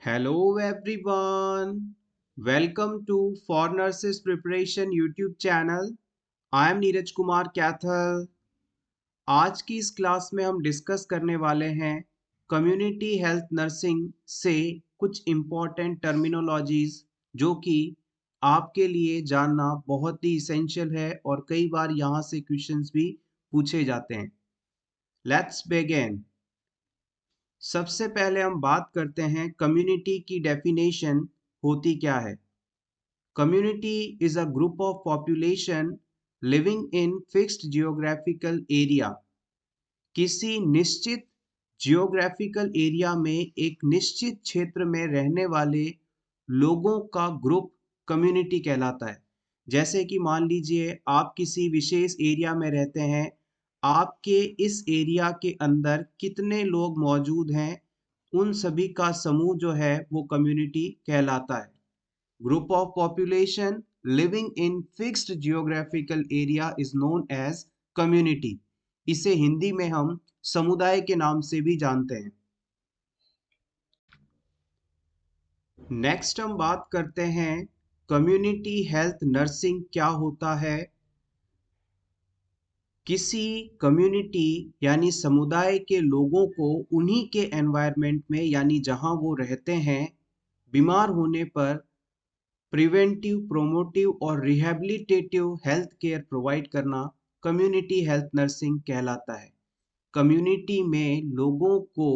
Hello everyone. Welcome to For Nurses Preparation YouTube channel. I am Neeraj Kumar Kaithal. आज की इस class में हम डिस्कस करने वाले हैं कम्युनिटी हेल्थ नर्सिंग से कुछ इम्पोर्टेंट टर्मिनोलॉजीज जो कि आपके लिए जानना बहुत ही इसेंशियल है और कई बार यहाँ से क्वेश्चंस भी पूछे जाते हैं. Let's begin. सबसे पहले हम बात करते हैं कम्युनिटी की डेफिनेशन होती क्या है. Community is a group of population living in fixed geographical area. किसी निश्चित जियोग्राफिकल एरिया में एक निश्चित क्षेत्र में रहने वाले लोगों का ग्रुप कम्युनिटी कहलाता है. जैसे कि मान लीजिए आप किसी विशेष एरिया में रहते हैं, आपके इस एरिया के अंदर कितने लोग मौजूद हैं, उन सभी का समूह जो है वो कम्युनिटी कहलाता है. Group of population living in fixed geographical area is known as community. इसे हिंदी में हम समुदाय के नाम से भी जानते हैं. नेक्स्ट हम बात करते हैं कम्युनिटी हेल्थ नर्सिंग क्या होता है. किसी कम्युनिटी यानी समुदाय के लोगों को उन्हीं के एनवायरनमेंट में यानी जहां वो रहते हैं बीमार होने पर प्रिवेंटिव, प्रोमोटिव और रिहैबिलिटेटिव हेल्थ केयर प्रोवाइड करना कम्युनिटी हेल्थ नर्सिंग कहलाता है. कम्युनिटी में लोगों को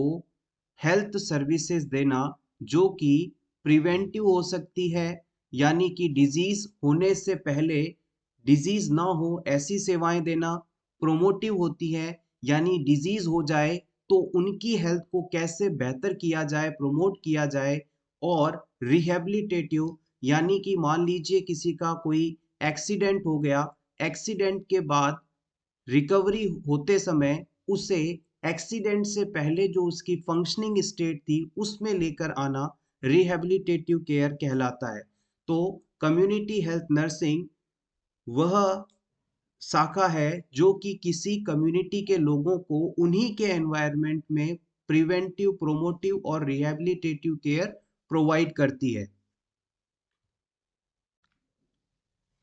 हेल्थ सर्विसेज देना जो कि प्रिवेंटिव हो सकती है यानी कि डिजीज होने से पहले डिजीज ना हो ऐसी सेवाएं देना. प्रोमोटिव होती है यानी डिजीज हो जाए तो उनकी हेल्थ को कैसे बेहतर किया जाए, प्रमोट किया जाए. और रिहैबिलिटेटिव यानी कि मान लीजिए किसी का कोई एक्सीडेंट हो गया, एक्सीडेंट के बाद रिकवरी होते समय उसे एक्सीडेंट से पहले जो उसकी फंक्शनिंग स्टेट थी उसमें लेकर आना रिहैबिलिटेटिव केयर कहलाता है. तो कम्युनिटी हेल्थ नर्सिंग वह शाखा है जो कि किसी कम्युनिटी के लोगों को उन्हीं के एनवायरनमेंट में प्रिवेंटिव, प्रोमोटिव और रिहैबिलिटेटिव केयर प्रोवाइड करती है.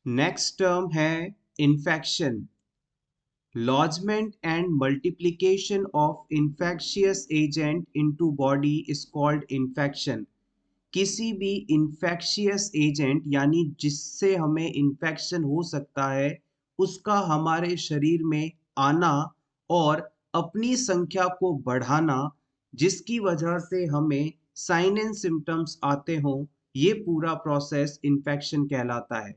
नेक्स्ट टर्म है infection. Lodgement and multiplication of infectious agent into body is called infection. किसी भी infectious agent यानी जिससे हमें infection हो सकता है उसका हमारे शरीर में आना और अपनी संख्या को बढ़ाना जिसकी वजह से हमें साइन एंड सिम्टम्स आते हों, ये पूरा प्रोसेस इन्फेक्शन कहलाता है.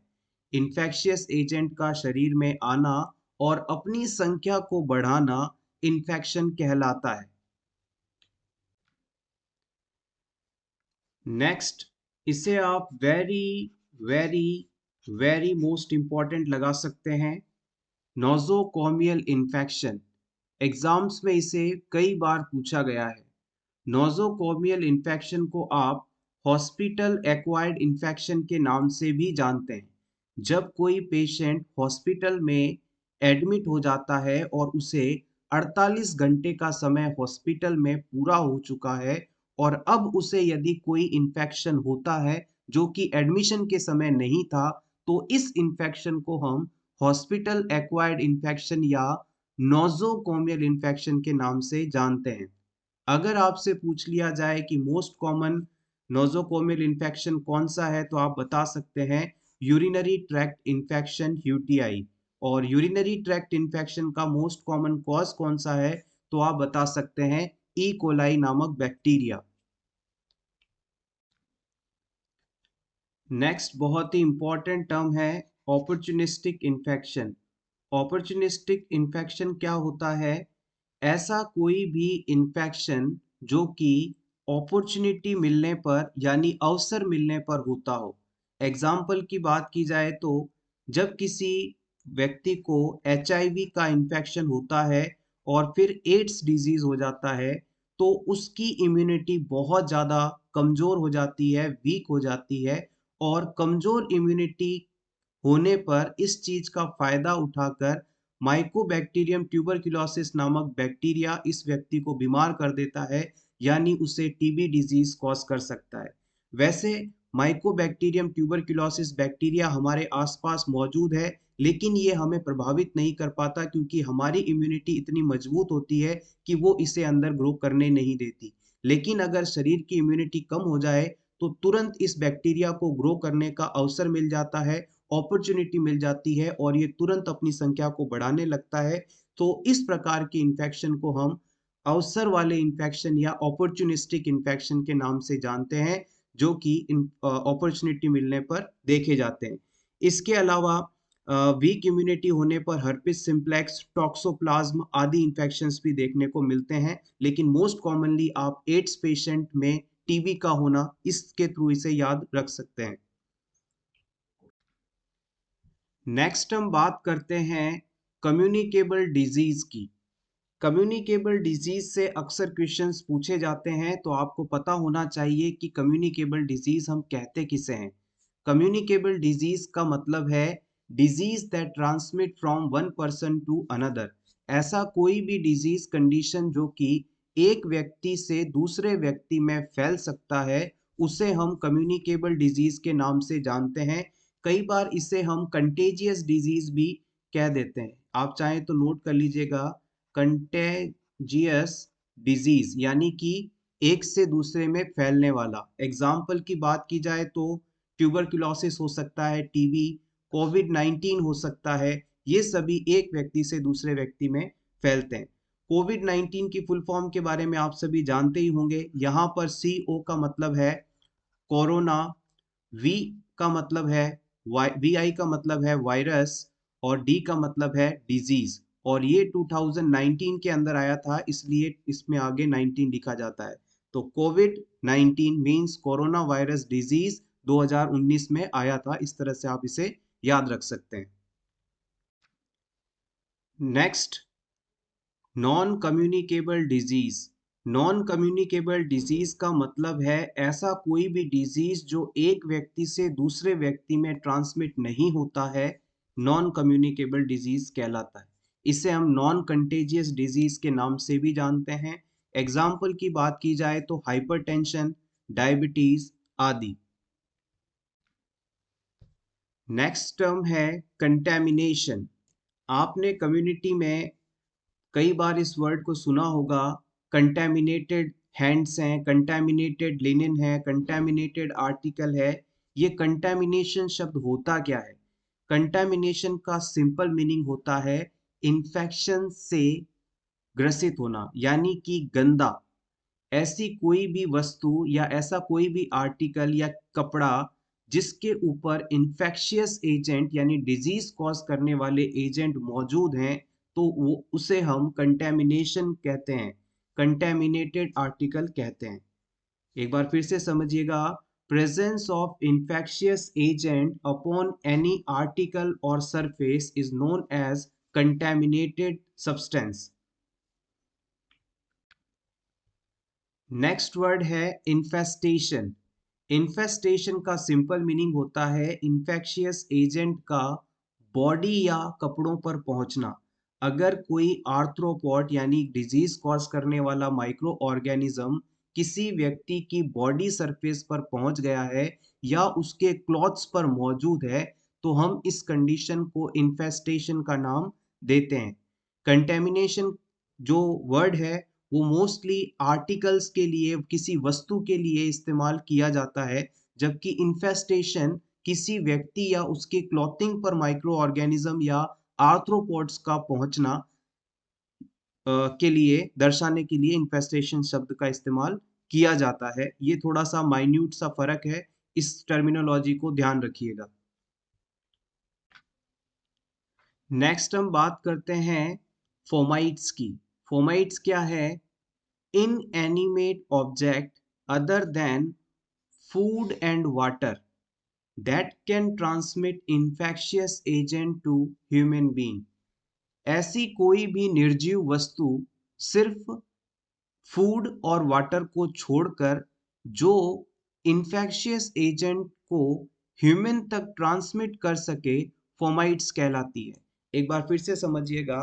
इन्फेक्शियस एजेंट का शरीर में आना और अपनी संख्या को बढ़ाना इन्फेक्शन कहलाता है. नेक्स्ट, इसे आप very very very most important लगा सकते हैं, नोजोकोमियल इन्फेक्शन. एग्जाम्स में इसे कई बार पूछा गया है. नोजोकोमियल इन्फेक्शन को आप हॉस्पिटल एक्वायर्ड इन्फेक्शन के नाम से भी जानते हैं. जब कोई पेशेंट हॉस्पिटल में एडमिट हो जाता है और उसे 48 घंटे का समय हॉस्पिटल में पूरा हो चुका है और अब उसे यदि कोई इन्फेक्शन होता है जो कि एडमिशन के समय नहीं था, तो इस इन्फेक्शन को हम हॉस्पिटल एक्वायर्ड इन्फेक्शन या नोजोकोमियल इन्फेक्शन के नाम से जानते हैं. अगर आपसे पूछ लिया जाए कि मोस्ट कॉमन नोजोकोमियल इन्फेक्शन कौन सा है तो आप बता सकते हैं यूरिनरी ट्रैक्ट इन्फेक्शन, यूटीआई. और यूरिनरी ट्रैक्ट इन्फेक्शन का मोस्ट कॉमन कॉज कौन सा है तो आप बता सकते हैं ई कोलाई नामक बैक्टीरिया. नेक्स्ट बहुत ही इंपॉर्टेंट टर्म है अपॉर्चुनिस्टिक इन्फेक्शन. अपॉर्चुनिस्टिक इन्फेक्शन क्या होता है? ऐसा कोई भी इन्फेक्शन जो कि अपॉर्चुनिटी मिलने पर यानी अवसर मिलने पर होता हो. एग्जाम्पल की बात की जाए तो जब किसी व्यक्ति को एचआईवी का इन्फेक्शन होता है और फिर एड्स डिजीज हो जाता है तो उसकी इम्यूनिटी बहुत ज़्यादा कमज़ोर हो जाती है, वीक हो जाती है. और कमज़ोर इम्यूनिटी होने पर इस चीज़ का फ़ायदा उठाकर माइकोबैक्टीरियम ट्यूबरकुलोसिस नामक बैक्टीरिया इस व्यक्ति को बीमार कर देता है यानी उसे टीबी डिजीज कॉज कर सकता है। वैसे माइकोबैक्टीरियम ट्यूबरक्लोसिस बैक्टीरिया हमारे आसपास मौजूद है, लेकिन ये हमें प्रभावित नहीं कर पाता क्योंकि हमारी इम्यूनिटी इतनी मजबूत होती है कि वो इसे अंदर ग्रो करने नहीं देती। लेकिन अगर शरीर की इम्यूनिटी कम हो जाए तो तुरंत इस बैक्टीरिया को ग्रो करने का अवसर मिल जाता है, अपॉर्चुनिटी मिल जाती है और ये तुरंत अपनी संख्या को बढ़ाने लगता है। तो इस प्रकार के इन्फेक्शन को हम अवसर वाले इन्फेक्शन या अपॉर्चुनिस्टिक इन्फेक्शन के नाम से जानते हैं, जो कि अपॉर्चुनिटी मिलने पर देखे जाते हैं। इसके अलावा वीक इम्यूनिटी होने पर हर्पिस सिम्प्लेक्स, टॉक्सोप्लाज्म आदि इन्फेक्शंस भी देखने को मिलते हैं, लेकिन मोस्ट कॉमनली आप एड्स पेशेंट में टीबी का होना इसके थ्रू इसे याद रख सकते हैं। नेक्स्ट हम बात करते हैं कम्युनिकेबल डिजीज की। कम्युनिकेबल डिजीज से अक्सर क्वेश्चंस पूछे जाते हैं, तो आपको पता होना चाहिए कि कम्युनिकेबल डिजीज हम कहते किसे हैं। कम्युनिकेबल डिजीज का मतलब है disease that transmit from one person to another. ऐसा कोई भी डिजीज कंडीशन जो कि एक व्यक्ति से दूसरे व्यक्ति में फैल सकता है, उसे हम कम्युनिकेबल डिजीज के नाम से जानते हैं। कई बार इसे हम कंटेजियस डिजीज भी कह देते हैं। आप चाहें तो नोट कर लीजिएगा, कंटेजियस डिजीज यानी कि एक से दूसरे में फैलने वाला। एग्जाम्पल की बात की जाए तो ट्यूबरक्लोसिस हो सकता है, टीबी, कोविड-19 हो सकता है। ये सभी एक व्यक्ति से दूसरे व्यक्ति में फैलते हैं। कोविड-19 की फुल फॉर्म के बारे में आप सभी जानते ही होंगे। यहाँ पर CO का मतलब है कोरोना, वी का मतलब है VI का मतलब है वायरस और डी का मतलब है डिजीज। और ये 2019 के अंदर आया था, इसलिए इसमें आगे 19 लिखा जाता है। तो Covid 19 means corona virus disease 2019 में आया था। इस तरह से आप इसे याद रख सकते हैं। Next, non communicable disease. Non communicable disease का मतलब है ऐसा कोई भी डिजीज जो एक व्यक्ति से दूसरे व्यक्ति में ट्रांसमिट नहीं होता है, नॉन कम्युनिकेबल डिजीज कहलाता है। इसे हम नॉन कंटेजियस डिजीज के नाम से भी जानते हैं। एग्जाम्पल की बात की जाए तो हाइपरटेंशन, डायबिटीज आदि। नेक्स्ट टर्म है कंटेमिनेशन। आपने कम्युनिटी में कई बार इस वर्ड को सुना होगा। कंटेमिनेटेड हैंड्स हैं, कंटेमिनेटेड लिनन है, कंटेमिनेटेड आर्टिकल है। ये कंटेमिनेशन शब्द होता क्या है? कंटेमिनेशन का सिंपल मीनिंग होता है इन्फेक्शन से ग्रसित होना, यानी कि गंदा। ऐसी कोई भी वस्तु या ऐसा कोई भी आर्टिकल या कपड़ा जिसके ऊपर इन्फेक्शियस एजेंट यानी डिजीज कॉज करने वाले एजेंट मौजूद हैं, तो वो उसे हम कंटेमिनेशन कहते हैं, कंटेमिनेटेड आर्टिकल कहते हैं। एक बार फिर से समझिएगा, presence of infectious agent upon any article और surface is known as contaminated substance. Next word है इन्फेस्टेशन। इन्फेस्टेशन का सिंपल मीनिंग होता है इन्फेक्शियस एजेंट का बॉडी या कपड़ों पर पहुंचना। अगर कोई आर्थ्रोपॉड यानी डिजीज कॉज करने वाला माइक्रो ऑर्गेनिज्म किसी व्यक्ति की बॉडी सरफेस पर पहुंच गया है या उसके क्लॉथ्स पर मौजूद है, तो हम इस कंडीशन को इन्फेस्टेशन का नाम देते हैं। कंटेमिनेशन जो वर्ड है वो मोस्टली आर्टिकल्स के लिए, किसी वस्तु के लिए इस्तेमाल किया जाता है, जबकि इन्फेस्टेशन किसी व्यक्ति या उसके क्लॉथिंग पर माइक्रो ऑर्गेनिज्म या आर्थ्रोपोड्स का पहुंचना के लिए दर्शाने के लिए इन्फेस्टेशन शब्द का इस्तेमाल किया जाता है। ये थोड़ा सा माइन्यूट सा फर्क है, इस टर्मिनोलॉजी को ध्यान रखिएगा। नेक्स्ट हम बात करते हैं फोमाइट्स की। फोमाइट्स क्या है? inanimate object other than food and water that can transmit infectious agent to human being। ऐसी कोई भी निर्जीव वस्तु सिर्फ फूड और वाटर को छोड़कर जो इन्फेक्शियस एजेंट को ह्यूमन तक ट्रांसमिट कर सके, फोमाइट्स कहलाती है। एक बार फिर से समझिएगा,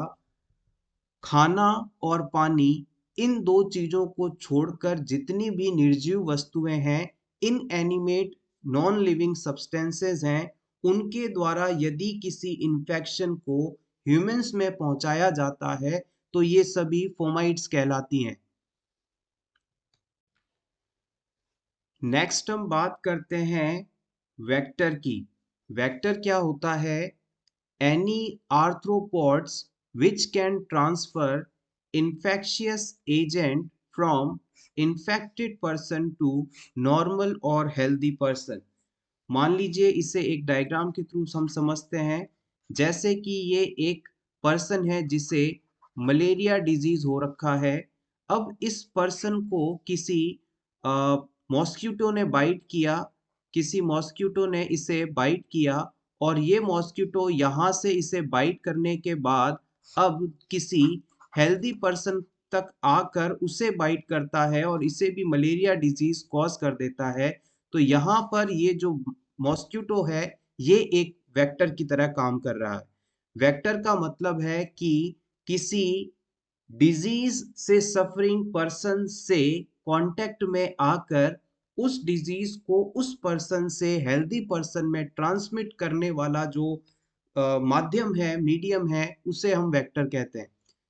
खाना और पानी इन दो चीजों को छोड़कर जितनी भी निर्जीव वस्तुएं हैं, इनएनिमेट नॉन लिविंग सब्सटेंसेस हैं, उनके द्वारा यदि किसी इन्फेक्शन को ह्यूमंस में पहुंचाया जाता है तो ये सभी फोमाइट्स कहलाती हैं। नेक्स्ट हम बात करते हैं वेक्टर की। वेक्टर क्या होता है? Any arthropods which can transfer infectious agent from infected person to normal or healthy person। मान लीजिए इसे एक डायग्राम के थ्रू हम समझते हैं। जैसे कि ये एक पर्सन है जिसे मलेरिया डिजीज हो रखा है। अब इस पर्सन को किसी मॉस्किटो ने बाइट किया, किसी मॉस्किटो ने इसे बाइट किया और ये मॉस्किटो यहाँ से इसे बाइट करने के बाद अब किसी हेल्दी पर्सन तक आकर उसे बाइट करता है और इसे भी मलेरिया डिजीज कॉज कर देता है। तो यहाँ पर ये जो मॉस्किटो है ये एक वेक्टर की तरह काम कर रहा है। वेक्टर का मतलब है कि किसी डिजीज से सफरिंग पर्सन से कांटेक्ट में आकर उस डिजीज को उस पर्सन से हेल्दी पर्सन में ट्रांसमिट करने वाला जो माध्यम है, मीडियम है, उसे हम वेक्टर कहते हैं।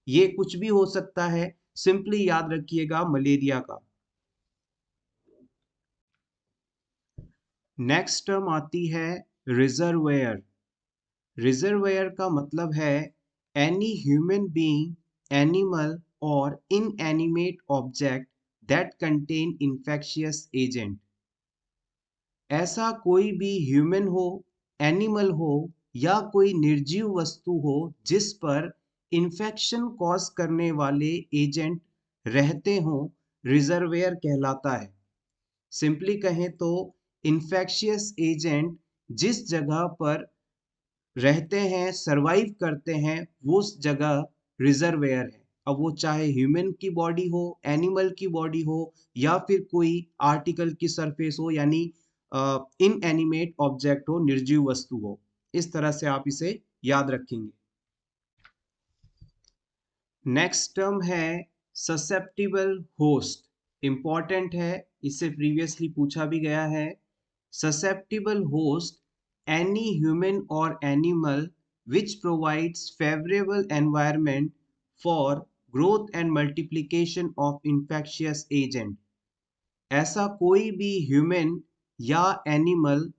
ये कुछ भी हो सकता है, सिंपली याद रखिएगा मलेरिया का। नेक्स्ट टर्म आती है रिजर्वेयर। रिजर्वेयर का मतलब है एनी ह्यूमन बीइंग, एनिमल और inanimate object that contain infectious agent. ऐसा कोई भी ह्यूमन हो, एनिमल हो या कोई निर्जीव वस्तु हो जिस पर इन्फेक्शन कॉज करने वाले एजेंट रहते हों, रिजर्वेयर कहलाता है। सिंपली कहें तो इन्फेक्शियस एजेंट जिस जगह पर रहते हैं, सरवाइव करते हैं, वो उस जगह रिजर्वेयर है। अब वो चाहे ह्यूमन की बॉडी हो, एनिमल की बॉडी हो या फिर कोई आर्टिकल की सरफेस हो, यानी इनएनिमेट ऑब्जेक्ट हो, निर्जीव वस्तु हो। इस तरह से आप इसे याद रखेंगे। नेक्स्ट टर्म है ससेप्टिबल होस्ट। इंपॉर्टेंट है, इससे प्रीवियसली पूछा भी गया है। Susceptible host any human or animal which provides favorable environment for growth and multiplication of infectious agent। ऐसा कोई भी ह्यूमन या एनिमल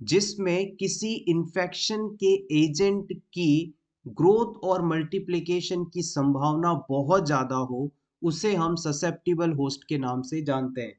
जिसमें किसी इन्फेक्शन के एजेंट की ग्रोथ और मल्टीप्लिकेशन की संभावना बहुत ज़्यादा हो, उसे हम ससेप्टिबल होस्ट के नाम से जानते हैं।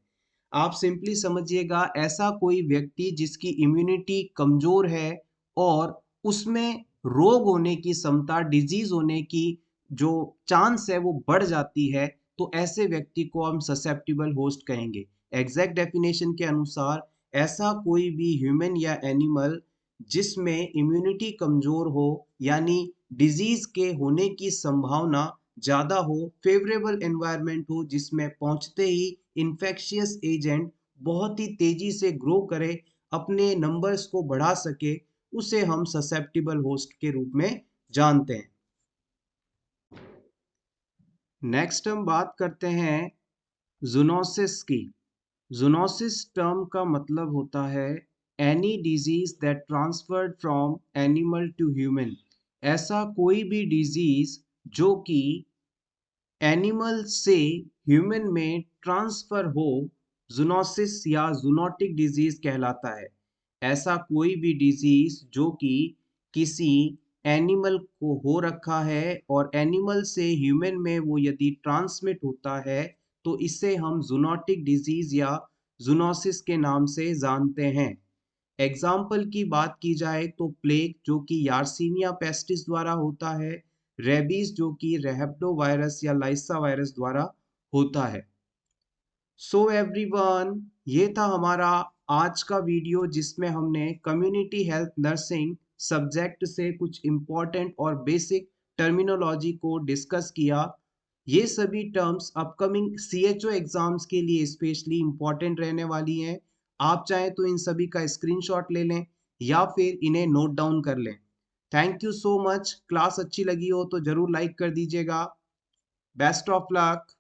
आप सिंपली समझिएगा, ऐसा कोई व्यक्ति जिसकी इम्यूनिटी कमजोर है और उसमें रोग होने की क्षमता, डिजीज होने की जो चांस है वो बढ़ जाती है, तो ऐसे व्यक्ति को हम ससेप्टिबल होस्ट कहेंगे। एग्जैक्ट डेफिनेशन के अनुसार ऐसा कोई भी ह्यूमन या एनिमल जिसमें इम्यूनिटी कमजोर हो, यानी डिजीज के होने की संभावना ज्यादा हो, फेवरेबल एनवायरनमेंट हो जिसमें पहुंचते ही इन्फेक्शियस एजेंट बहुत ही तेजी से ग्रो करे, अपने नंबर्स को बढ़ा सके, उसे हम ससेप्टिबल होस्ट के रूप में जानते हैं। नेक्स्ट हम बात करते हैं जूनोसिस की। जूनोसिस टर्म का मतलब होता है any disease that transferred from animal to human. ऐसा कोई भी डिजीज जो कि एनिमल से ह्यूमन में ट्रांसफर हो, जूनोसिस या जूनोटिक डिजीज कहलाता है। ऐसा कोई भी डिजीज जो कि किसी एनिमल को हो रखा है और एनिमल से ह्यूमन में वो यदि ट्रांसमिट होता है तो इसे हम जूनोटिक डिजीज या जूनोसिस के नाम से जानते हैं। एग्जाम्पल की बात की जाए तो प्लेग जो कि यार्सीनिया पेस्टिस द्वारा होता है, रेबीज जो कि रेहेप्टो वायरस या लाइसा वायरस द्वारा होता है। सो एवरीवन, ये था हमारा आज का वीडियो जिसमें हमने कम्युनिटी हेल्थ नर्सिंग सब्जेक्ट से कुछ इम्पोर्टेंट और बेसिक टर्मिनोलॉजी को डिस्कस किया। ये सभी टर्म्स अपकमिंग CHO एग्जाम्स के लिए स्पेशली इम्पोर्टेंट रहने वाली हैं। आप चाहें तो इन सभी का स्क्रीनशॉट ले लें या फिर इन्हें नोट डाउन कर लें। Thank you so much. Class अच्छी लगी हो तो जरूर लाइक कर दीजिएगा। Best of luck.